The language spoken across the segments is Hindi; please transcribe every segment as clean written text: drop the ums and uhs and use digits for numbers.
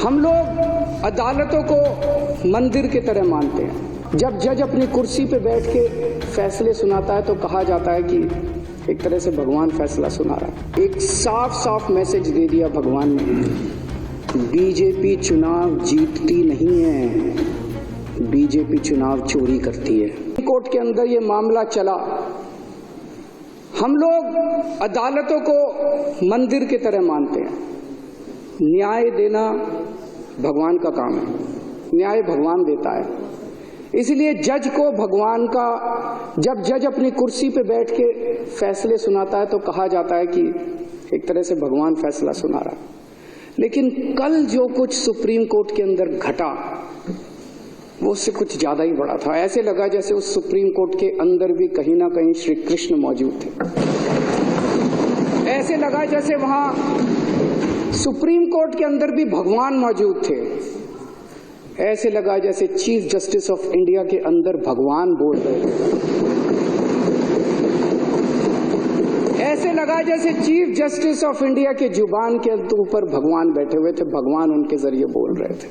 हम लोग अदालतों को मंदिर की तरह मानते हैं। जब जज अपनी कुर्सी पे बैठ के फैसले सुनाता है तो कहा जाता है कि एक तरह से भगवान फैसला सुना रहा है। एक साफ साफ मैसेज दे दिया भगवान ने, बीजेपी चुनाव जीतती नहीं है, बीजेपी चुनाव चोरी करती है। कोर्ट के अंदर ये मामला चला। हम लोग अदालतों को मंदिर की तरह मानते हैं। न्याय देना भगवान का काम है, न्याय भगवान देता है। इसलिए जज को भगवान का, जब जज अपनी कुर्सी पे बैठ के फैसले सुनाता है तो कहा जाता है कि एक तरह से भगवान फैसला सुना रहा है। लेकिन कल जो कुछ सुप्रीम कोर्ट के अंदर घटा वो उससे कुछ ज्यादा ही बड़ा था। ऐसे लगा जैसे उस सुप्रीम कोर्ट के अंदर भी कहीं ना कहीं श्री कृष्ण मौजूद थे। ऐसे लगा जैसे वहां सुप्रीम कोर्ट के अंदर भी भगवान मौजूद थे। ऐसे लगा जैसे चीफ जस्टिस ऑफ इंडिया के अंदर भगवान बोल रहे थे। ऐसे लगा जैसे चीफ जस्टिस ऑफ इंडिया के जुबान के ऊपर भगवान बैठे हुए थे, भगवान उनके जरिए बोल रहे थे।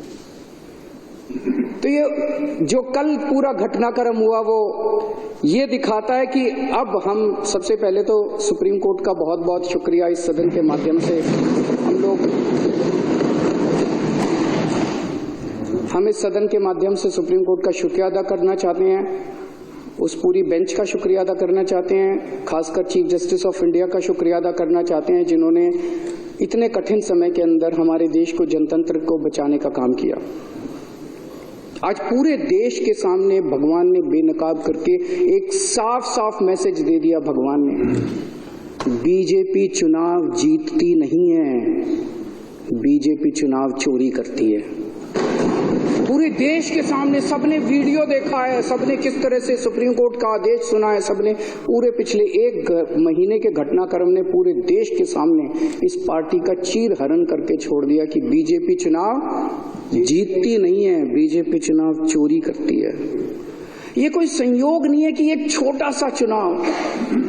तो ये जो कल पूरा घटनाक्रम हुआ वो ये दिखाता है कि अब हम सबसे पहले तो सुप्रीम कोर्ट का बहुत बहुत शुक्रिया इस सदन के माध्यम से हम इस सदन के माध्यम से सुप्रीम कोर्ट का शुक्रिया अदा करना चाहते हैं। उस पूरी बेंच का शुक्रिया अदा करना चाहते हैं। खासकर चीफ जस्टिस ऑफ इंडिया का शुक्रिया अदा करना चाहते हैं, जिन्होंने इतने कठिन समय के अंदर हमारे देश को, जनतंत्र को बचाने का काम किया। आज पूरे देश के सामने भगवान ने बेनकाब करके एक साफ साफ मैसेज दे दिया भगवान ने, बीजेपी चुनाव जीतती नहीं है, बीजेपी चुनाव चोरी करती है। पूरे देश के सामने सबने वीडियो देखा है, सबने किस तरह से सुप्रीम कोर्ट का आदेश सुना है, सबने पूरे पिछले एक महीने के घटनाक्रम ने पूरे देश के सामने इस पार्टी का चीर हरण करके छोड़ दिया कि बीजेपी चुनाव जीतती नहीं है, बीजेपी चुनाव चोरी करती है। ये कोई संयोग नहीं है कि एक छोटा सा चुनाव,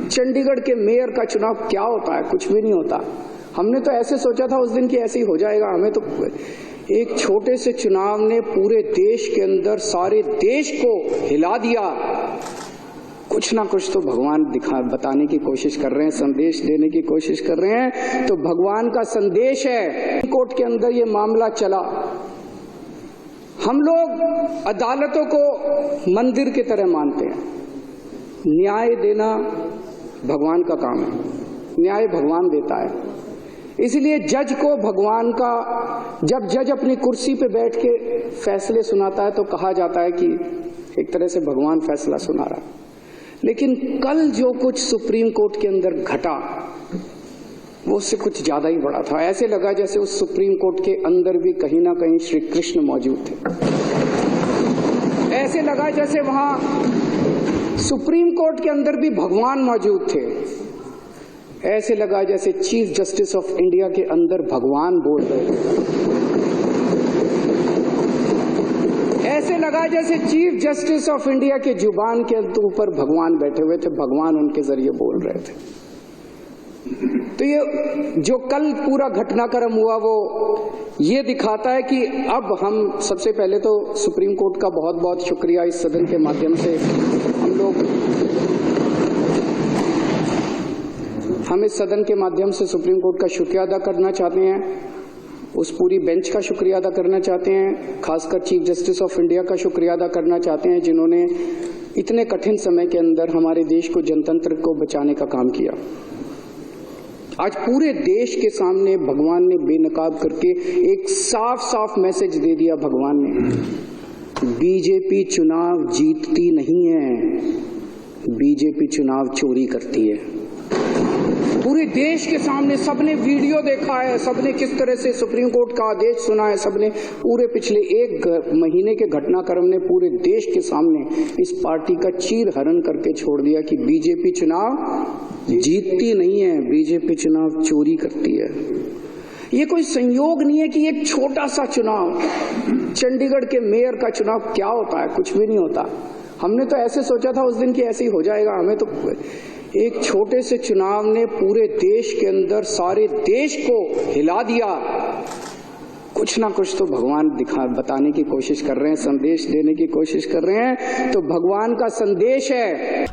चंडीगढ़ के मेयर का चुनाव क्या होता है, कुछ भी नहीं होता। हमने तो ऐसे सोचा था उस दिन की ऐसे ही हो जाएगा। हमें तो एक छोटे से चुनाव ने पूरे देश के अंदर सारे देश को हिला दिया। कुछ ना कुछ तो भगवान बताने की कोशिश कर रहे हैं, संदेश देने की कोशिश कर रहे हैं। तो भगवान का संदेश है। कोर्ट के अंदर ये मामला चला। हम लोग अदालतों को मंदिर की तरह मानते हैं। न्याय देना भगवान का काम है, न्याय भगवान देता है। इसलिए जज को भगवान का, जब जज अपनी कुर्सी पे बैठ के फैसले सुनाता है तो कहा जाता है कि एक तरह से भगवान फैसला सुना रहा है। लेकिन कल जो कुछ सुप्रीम कोर्ट के अंदर घटा वो उससे कुछ ज्यादा ही बड़ा था। ऐसे लगा जैसे उस सुप्रीम कोर्ट के अंदर भी कहीं ना कहीं श्री कृष्ण मौजूद थे। ऐसे लगा जैसे वहां सुप्रीम कोर्ट के अंदर भी भगवान मौजूद थे। ऐसे लगा जैसे चीफ जस्टिस ऑफ इंडिया के अंदर भगवान बोल रहे थे। ऐसे लगा जैसे चीफ जस्टिस ऑफ इंडिया के जुबान के ऊपर भगवान बैठे हुए थे, भगवान उनके जरिए बोल रहे थे। तो ये जो कल पूरा घटनाक्रम हुआ वो ये दिखाता है कि अब हम सबसे पहले तो सुप्रीम कोर्ट का बहुत बहुत शुक्रिया इस सदन के माध्यम से हम इस सदन के माध्यम से सुप्रीम कोर्ट का शुक्रिया अदा करना चाहते हैं। उस पूरी बेंच का शुक्रिया अदा करना चाहते हैं। खासकर चीफ जस्टिस ऑफ इंडिया का शुक्रिया अदा करना चाहते हैं, जिन्होंने इतने कठिन समय के अंदर हमारे देश को, जनतंत्र को बचाने का काम किया। आज पूरे देश के सामने भगवान ने बेनकाब करके एक साफ साफ मैसेज दे दिया भगवान ने, बीजेपी चुनाव जीतती नहीं है, बीजेपी चुनाव चोरी करती है। पूरे देश के सामने सबने वीडियो देखा है, सबने किस तरह से सुप्रीम कोर्ट का आदेश सुना है, सबने पूरे पिछले एक महीने के घटनाक्रम ने पूरे देश के सामने इस पार्टी का चीर हरण करके छोड़ दिया कि बीजेपी चुनाव जीतती नहीं है, बीजेपी चुनाव चोरी करती है। ये कोई संयोग नहीं है कि एक छोटा सा चुनाव, चंडीगढ़ के मेयर का चुनाव क्या होता है, कुछ भी नहीं होता। हमने तो ऐसे सोचा था उस दिन की ऐसे ही हो जाएगा। हमें तो एक छोटे से चुनाव ने पूरे देश के अंदर सारे देश को हिला दिया। कुछ ना कुछ तो भगवान बताने की कोशिश कर रहे हैं, संदेश देने की कोशिश कर रहे हैं, तो भगवान का संदेश है।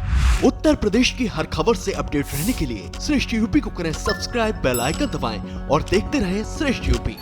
उत्तर प्रदेश की हर खबर से अपडेट रहने के लिए श्रेष्ठ यूपी को करें सब्सक्राइब, बेल आइकन दबाएं और देखते रहें श्रेष्ठ यूपी।